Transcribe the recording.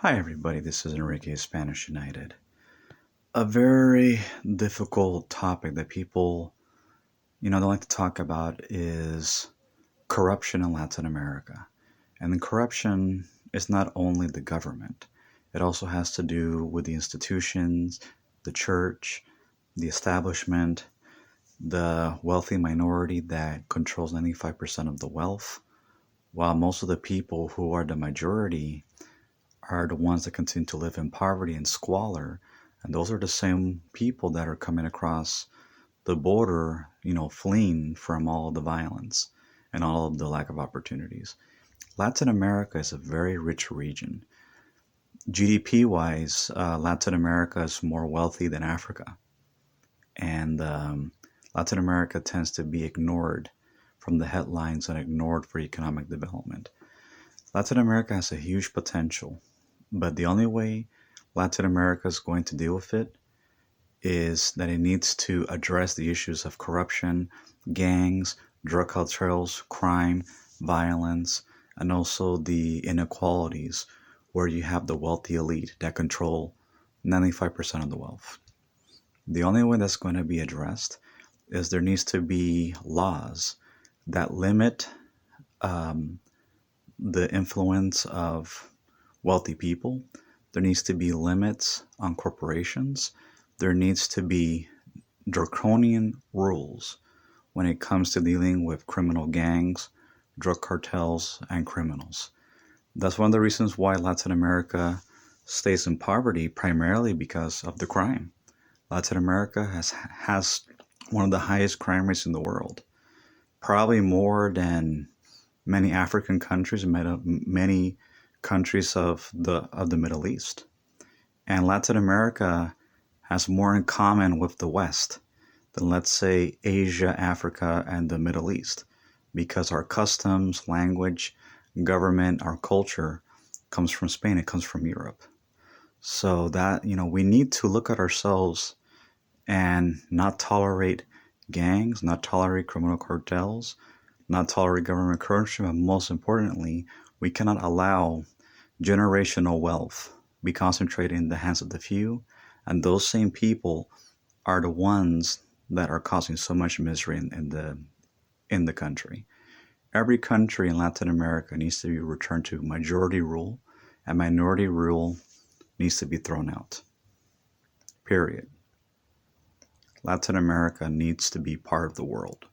Hi, everybody. This is Enrique Spanish United. A very difficult topic that people, don't like to talk about is corruption in Latin America. And the corruption is not only the government, it also has to do with the institutions, the church, the establishment, the wealthy minority that controls 95% of the wealth, while most of the people who are the majority are the ones that continue to live in poverty and squalor. And those are the same people that are coming across the border, fleeing from all of the violence and all of the lack of opportunities. Latin America is a very rich region. GDP wise, Latin America is more wealthy than Africa. And Latin America tends to be ignored from the headlines and ignored for economic development. Latin America has a huge potential. But the only way Latin America is going to deal with it is that it needs to address the issues of corruption, gangs, drug cartels, crime, violence, and also the inequalities where you have the wealthy elite that control 95% of the wealth. The only way that's going to be addressed is there needs to be laws that limit um, the influence of wealthy people. There needs to be limits on corporations. There needs to be draconian rules when it comes to dealing with criminal gangs, drug cartels, and criminals. That's one of the reasons why Latin America stays in poverty, primarily because of the crime. Latin America has one of the highest crime rates in the world, probably more than many African countries, many countries of the Middle East. And Latin America has more in common with the West than, let's say, Asia, Africa, and the Middle East, because our customs, language, government, our culture comes from Spain, it comes from Europe. So that, we need to look at ourselves and not tolerate gangs, not tolerate criminal cartels, not tolerate government corruption, but most importantly, we cannot allow generational wealth be concentrated in the hands of the few, and those same people are the ones that are causing so much misery in the country. Every country in Latin America needs to be returned to majority rule, and minority rule needs to be thrown out. Period. Latin America needs to be part of the world.